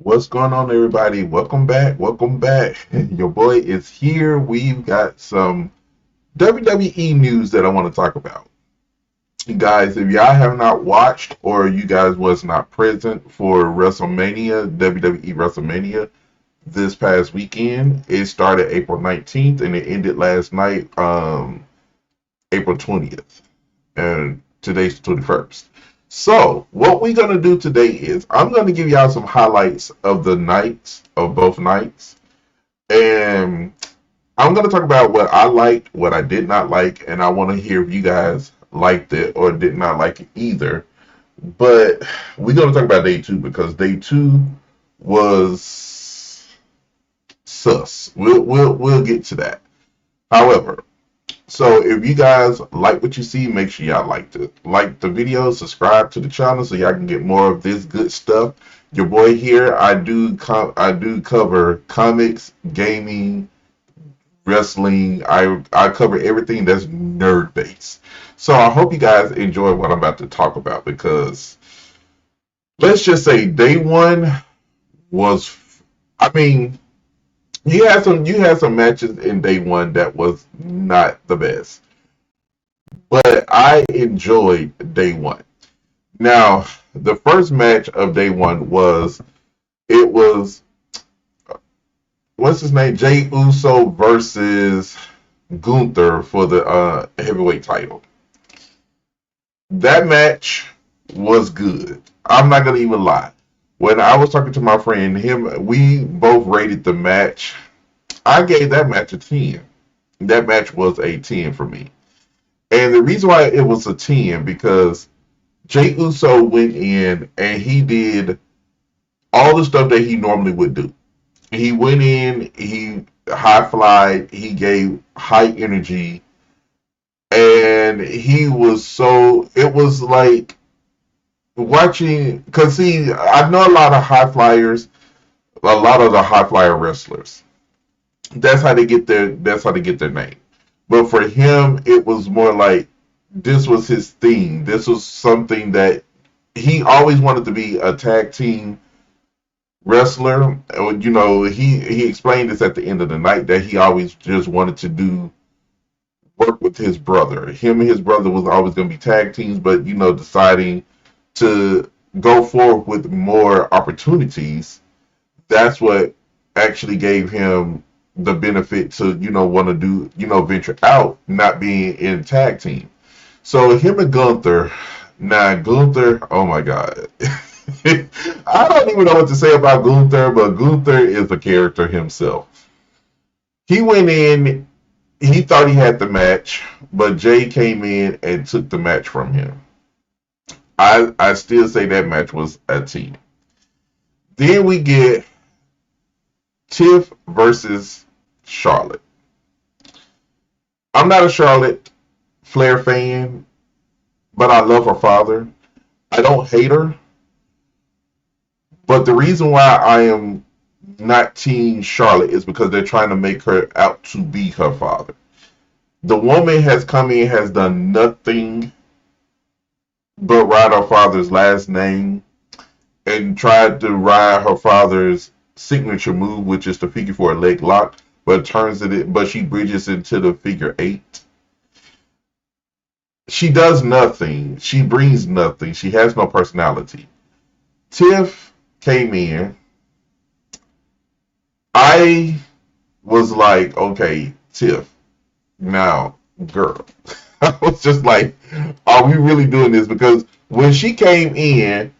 What's going on, everybody? Welcome back. Welcome back. Your boy is here. We've got some WWE news that I want to talk about. You guys, if y'all have not watched or you guys was not present for WrestleMania, WWE WrestleMania this past weekend, it started April 19th and it ended last night, April 20th. And today's the 21st. So, what we're going to do today is I'm going to give y'all some highlights of the nights, of both nights. And I'm going to talk about what I liked, what I did not like, and I want to hear if you guys liked it or did not like it either. But we're going to talk about day two because day two was sus. We'll get to that. However, so if you guys like what you see, make sure y'all like the video, subscribe to the channel so y'all can get more of this good stuff. Your boy here, I do cover comics, gaming, wrestling. I cover everything that's nerd based. So I hope you guys enjoy what I'm about to talk about because let's just say day one was, I mean, you had some matches in day one that was not the best. But I enjoyed day one. Now, the first match of day one it was what's his name? Jay Uso versus Gunther for the heavyweight title. That match was good. I'm not gonna even lie. When I was talking to my friend, we both rated the match. I gave that match a 10. That match was a 10 for me. And the reason why it was a 10 because Jay Uso went in and he did all the stuff that he normally would do. He went in, he high flied, he gave high energy, and it was like watching, because see, I know a lot of high flyers, a lot of the high flyer wrestlers. That's how they get their name. But for him, it was more like this was his thing. This was something that he always wanted to be a tag team wrestler. He explained this at the end of the night that he always just wanted to do work with his brother. Him and his brother was always going to be tag teams, but deciding to go forward with more opportunities, that's what actually gave him the benefit to want to do venture out, not being in tag team. So him and Gunther, now Gunther, oh my God. I don't even know what to say about Gunther, but Gunther is a character himself. He went in, he thought he had the match, but Jay came in and took the match from him. I still say that match was a 10. Then we get Tiff versus Charlotte. I'm not a Charlotte Flair fan, but I love her father. I don't hate her, but the reason why I am not Team Charlotte is because they're trying to make her out to be her father. The woman has come in, has done nothing but ride her father's last name and tried to ride her father's signature move, which is the figure four leg lock, but she bridges into the figure eight. She does nothing. She brings nothing. She has no personality. Tiff came in. I was like, okay, Tiff, now, girl. I was just like, are we really doing this? Because when she came in,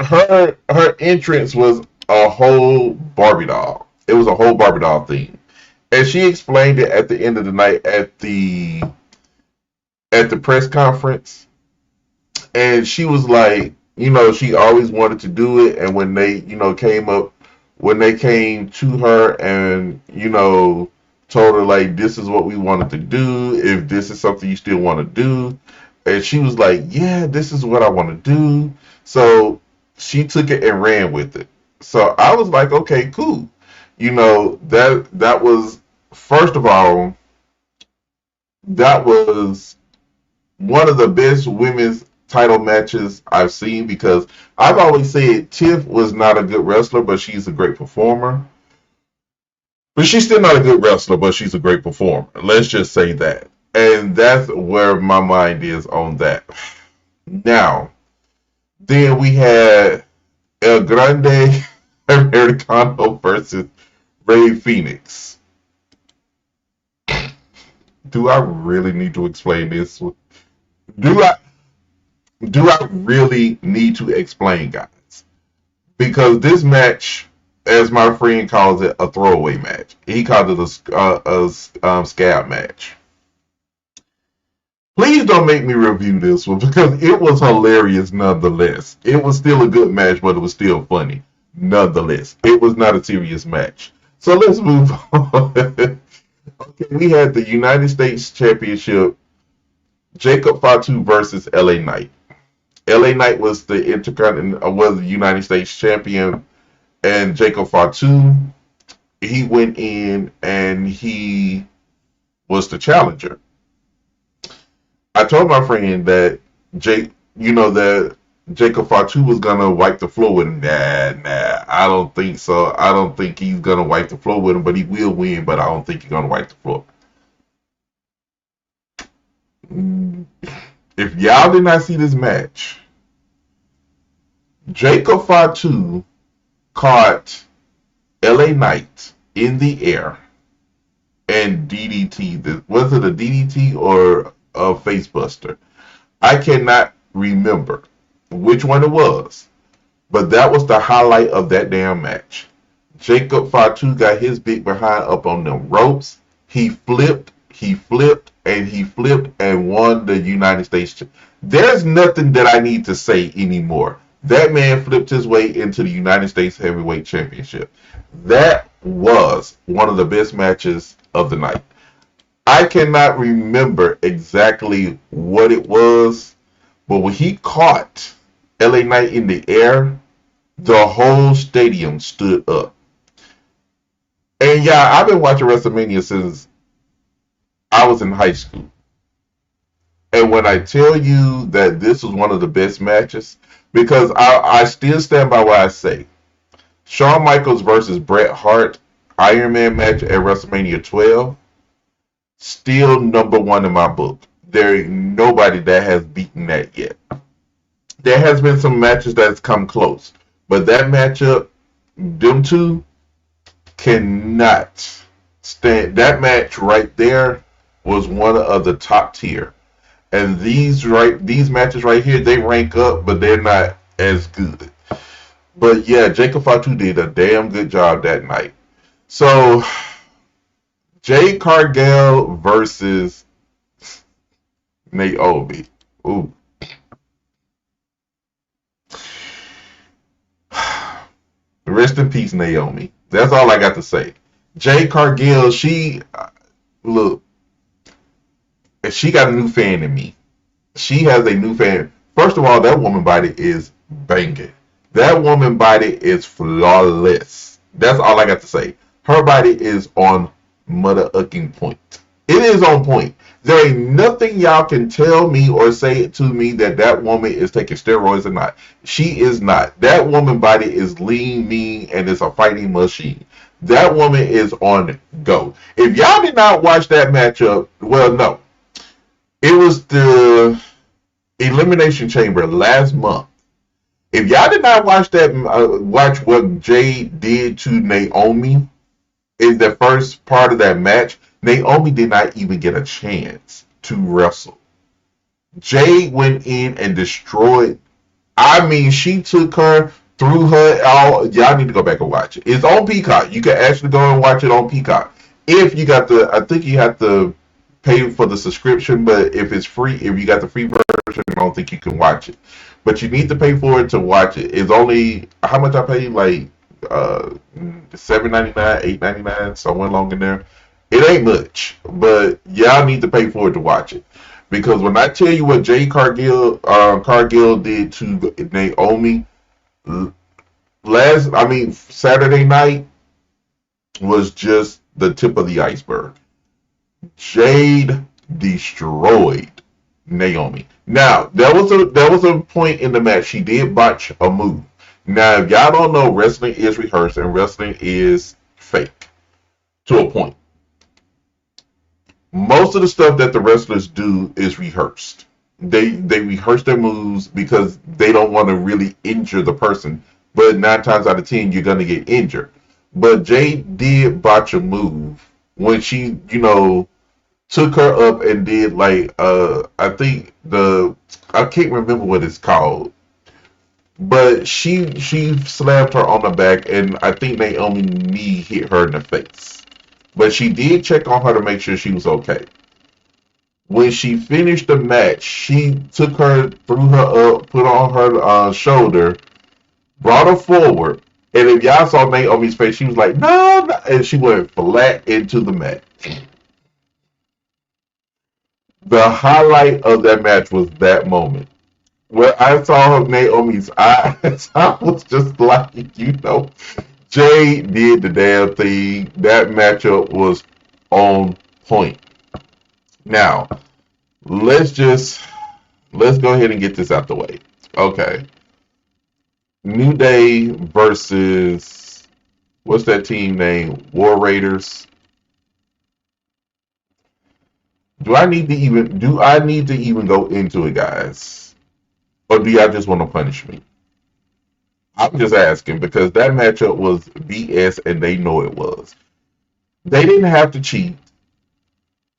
her entrance was a whole Barbie doll. It was a whole Barbie doll theme. And she explained it at the end of the night at the press conference, and she was like, she always wanted to do it, and when they, when they came to her and, told her like, this is what we wanted to do, if this is something you still want to do, and she was like, yeah, this is what I want to do. So she took it and ran with it. So I was like, okay, cool. That was, first of all, that was one of the best women's title matches I've seen, because I've always said Tiff was not a good wrestler, but she's a great performer. But she's still not a good wrestler, but she's a great performer. Let's just say that. And that's where my mind is on that. Now, then we had El Grande Americano versus Ray Phoenix. Do I really need to explain this? Do I really need to explain, guys? Because this match, as my friend calls it, a throwaway match. He called it a scab match. Please don't make me review this one, because it was hilarious nonetheless. It was still a good match, but it was still funny nonetheless. It was not a serious match. So let's move on. Okay, we had the United States Championship, Jacob Fatu versus LA Knight. LA Knight was the United States champion, and Jacob Fatu, he went in and he was the challenger. I told my friend that that Jacob Fatu was gonna wipe the floor with him. Nah, I don't think so. I don't think he's gonna wipe the floor with him, but he will win. But I don't think he's gonna wipe the floor. If y'all did not see this match, Jacob Fatu caught LA Knight in the air and DDT. Was it a DDT or a facebuster? I cannot remember which one it was, but that was the highlight of that damn match. Jacob Fatu got his big behind up on them ropes. He flipped, and won the United States. There's nothing that I need to say anymore. That man flipped his way into the United States Heavyweight Championship. That was one of the best matches of the night. I cannot remember exactly what it was, but when he caught LA Knight in the air, the whole stadium stood up. And yeah, I've been watching WrestleMania since I was in high school. And when I tell you that this was one of the best matches, because I still stand by what I say. Shawn Michaels versus Bret Hart Iron Man match at WrestleMania 12, still number one in my book. There ain't nobody that has beaten that yet. There has been some matches that's come close, but that matchup, them two cannot stand. That match right there was one of the top tier. And these matches right here, they rank up, but they're not as good. But yeah, Jacob Fatu did a damn good job that night. So Jade Cargill versus Naomi. Ooh. Rest in peace, Naomi. That's all I got to say. Jade Cargill, she got a new fan in me. She has a new fan. First of all, that woman body is banging. That woman body is flawless. That's all I got to say. Her body is on mother-ucking point. It is on point. There ain't nothing y'all can tell me or say it to me that woman is taking steroids or not. She is not. That woman body is lean, mean, and it's a fighting machine. That woman is on go. If y'all did not watch that matchup, well, no. It was the Elimination Chamber last month. If y'all did not watch watch what Jade did to Naomi in the first part of that match, Naomi did not even get a chance to wrestle. Jade went in and destroyed. I mean, she took her, threw her all. Y'all need to go back and watch it. It's on Peacock. You can actually go and watch it on Peacock. If you got I think you have to pay for the subscription, but if it's free, if you got the free version, I don't think you can watch it. But you need to pay for it to watch it. It's only, how much I paid? Like $7.99, $8.99, somewhere along in there. It ain't much, but y'all need to pay for it to watch it. Because when I tell you what Jade Cargill did to Naomi Saturday night was just the tip of the iceberg. Jade destroyed Naomi. Now, there was a point in the match she did botch a move. Now, if y'all don't know, wrestling is rehearsed and wrestling is fake to a point. Most of the stuff that the wrestlers do is rehearsed. They rehearse their moves because they don't want to really injure the person. But 9 times out of 10, you're gonna get injured. But Jade did botch a move when she, took her up and did like I think I can't remember what it's called. But she slapped her on the back and I think Naomi knee hit her in the face. But she did check on her to make sure she was okay. When she finished the match, she took her, threw her up, put on her shoulder, brought her forward, and if y'all saw Naomi's face, she was like, no, no, and she went flat into the mat. The highlight of that match was that moment. When I saw Naomi's eyes, I was just like, Jay did the damn thing. That matchup was on point. Now, let's go ahead and get this out the way. Okay. New Day versus what's that team name? War Raiders. Do I need to even go into it, guys? Or do y'all just want to punish me? I'm just asking because that matchup was BS and they know it was. They didn't have to cheat.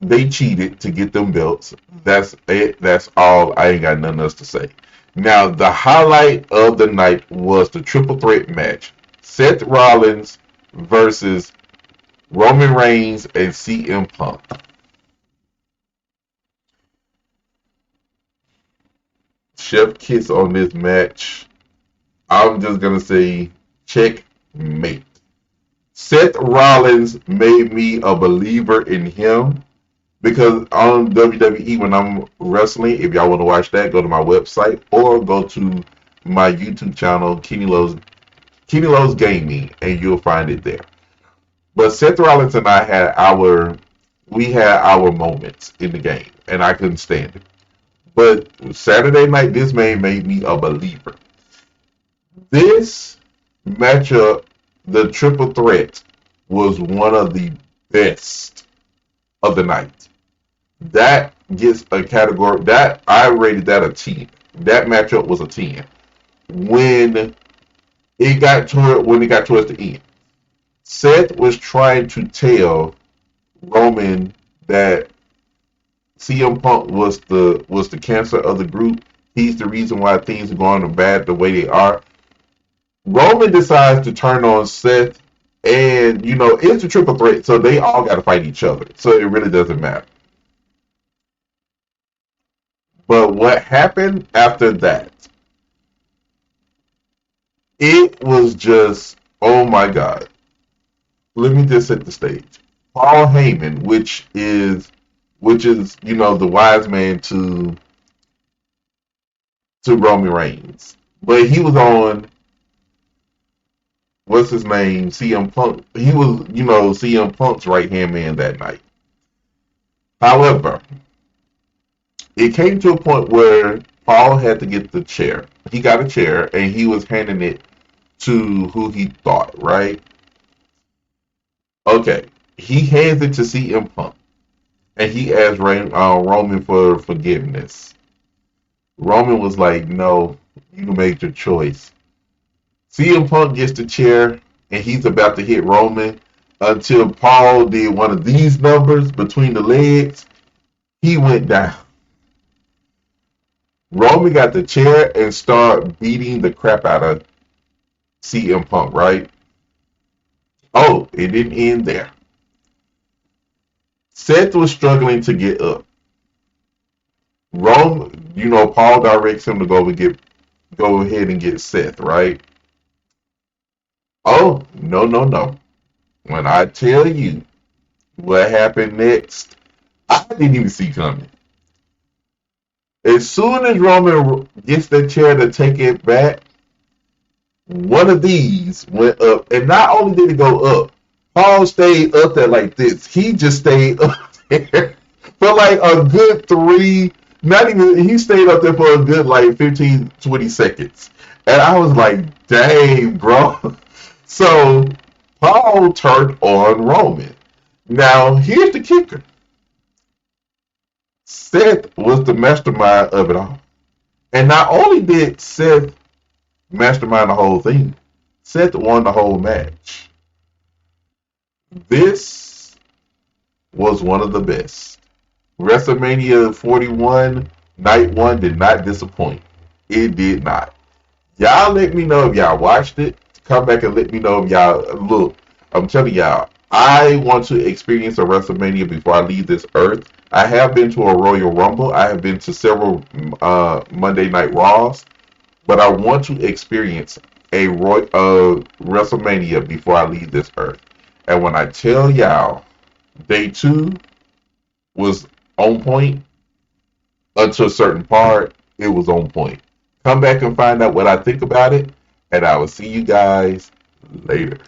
They cheated to get them belts. That's it. That's all. I ain't got nothing else to say. Now, the highlight of the night was the triple threat match. Seth Rollins versus Roman Reigns and CM Punk. Chef kiss on this match. I'm just going to say checkmate. Seth Rollins made me a believer in him because on WWE when I'm wrestling, if y'all want to watch that, go to my website or go to my YouTube channel, Kennilo's Gaming, and you'll find it there. But Seth Rollins and I had our moments in the game, and I couldn't stand it. But Saturday night, this man made me a believer. This matchup, the triple threat, was one of the best of the night. That gets a category that I rated that a 10. That matchup was a 10. When it got towards the end, Seth was trying to tell Roman that CM Punk was the cancer of the group. He's the reason why things are going bad the way they are. Roman decides to turn on Seth, and it's a triple threat, so they all got to fight each other. So it really doesn't matter. But what happened after that? It was just, oh my God. Let me just set the stage. Paul Heyman, which is the wise man to Roman Reigns, but he was on what's his name, CM Punk. He was CM Punk's right hand man that night. However, it came to a point where Paul had to get the chair. He got a chair and he was handing it to who he thought, right? Okay, he hands it to CM Punk. And he asked Roman for forgiveness. Roman was like, no, you made your choice. CM Punk gets the chair, and he's about to hit Roman until Paul did one of these numbers between the legs. He went down. Roman got the chair and started beating the crap out of CM Punk, right? Oh, it didn't end there. Seth was struggling to get up. Paul directs him to go ahead and get Seth, right? Oh, no. When I tell you what happened next, I didn't even see coming. As soon as Roman gets the chair to take it back, one of these went up. And not only did it go up, Paul stayed up there like this. He just stayed up there for like a good 3, Not even, he stayed up there for a good like 15, 20 seconds. And I was like, dang, bro. So Paul turned on Roman. Now, here's the kicker. Seth was the mastermind of it all. And not only did Seth mastermind the whole thing, Seth won the whole match. This was one of the best. WrestleMania 41, night one did not disappoint. It did not. Y'all let me know if y'all watched it. Come back and let me know if y'all look. I'm telling y'all, I want to experience a WrestleMania before I leave this earth. I have been to a Royal Rumble. I have been to several Monday Night Raws, but I want to experience a WrestleMania before I leave this earth. And when I tell y'all, day two was on point until a certain part, it was on point. Come back and find out what I think about it, and I will see you guys later.